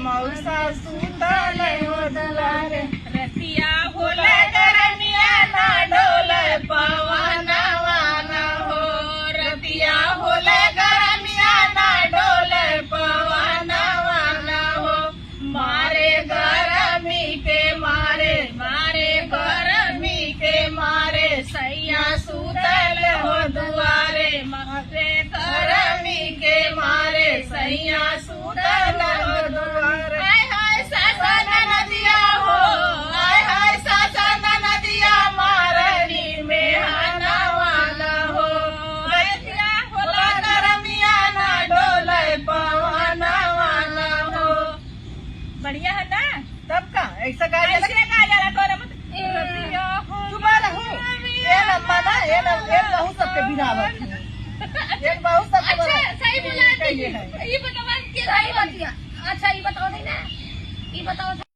मौसा सुतल हो दुआरे रतिया होला गरमिया ना डोले पवनवा ना हो रतिया होला गरमिया ना डोले पवनवा ना हो मारे गरमी के मारे गरमी के मारे सैया सुतल हो दुआरे मारे गरमी के मारे सैया सुतल हो दुआरे हाय हाय सासा नदिया हो हाय हाय सासा नदिया मारनी में हनवाला हो रतिया होला गरमिया ना डोले पवनवा हो। बढ़िया है ना तब का ऐसा गा जाला तोरे मत रतिया हो सुबह हो ये लम्बा ना ये बहुत सबके बिनावत है एक बहुत सबके अच्छा सही बोला ये बताओ के सही बात अच्छा ये बताओ नहीं ना ये बताओ।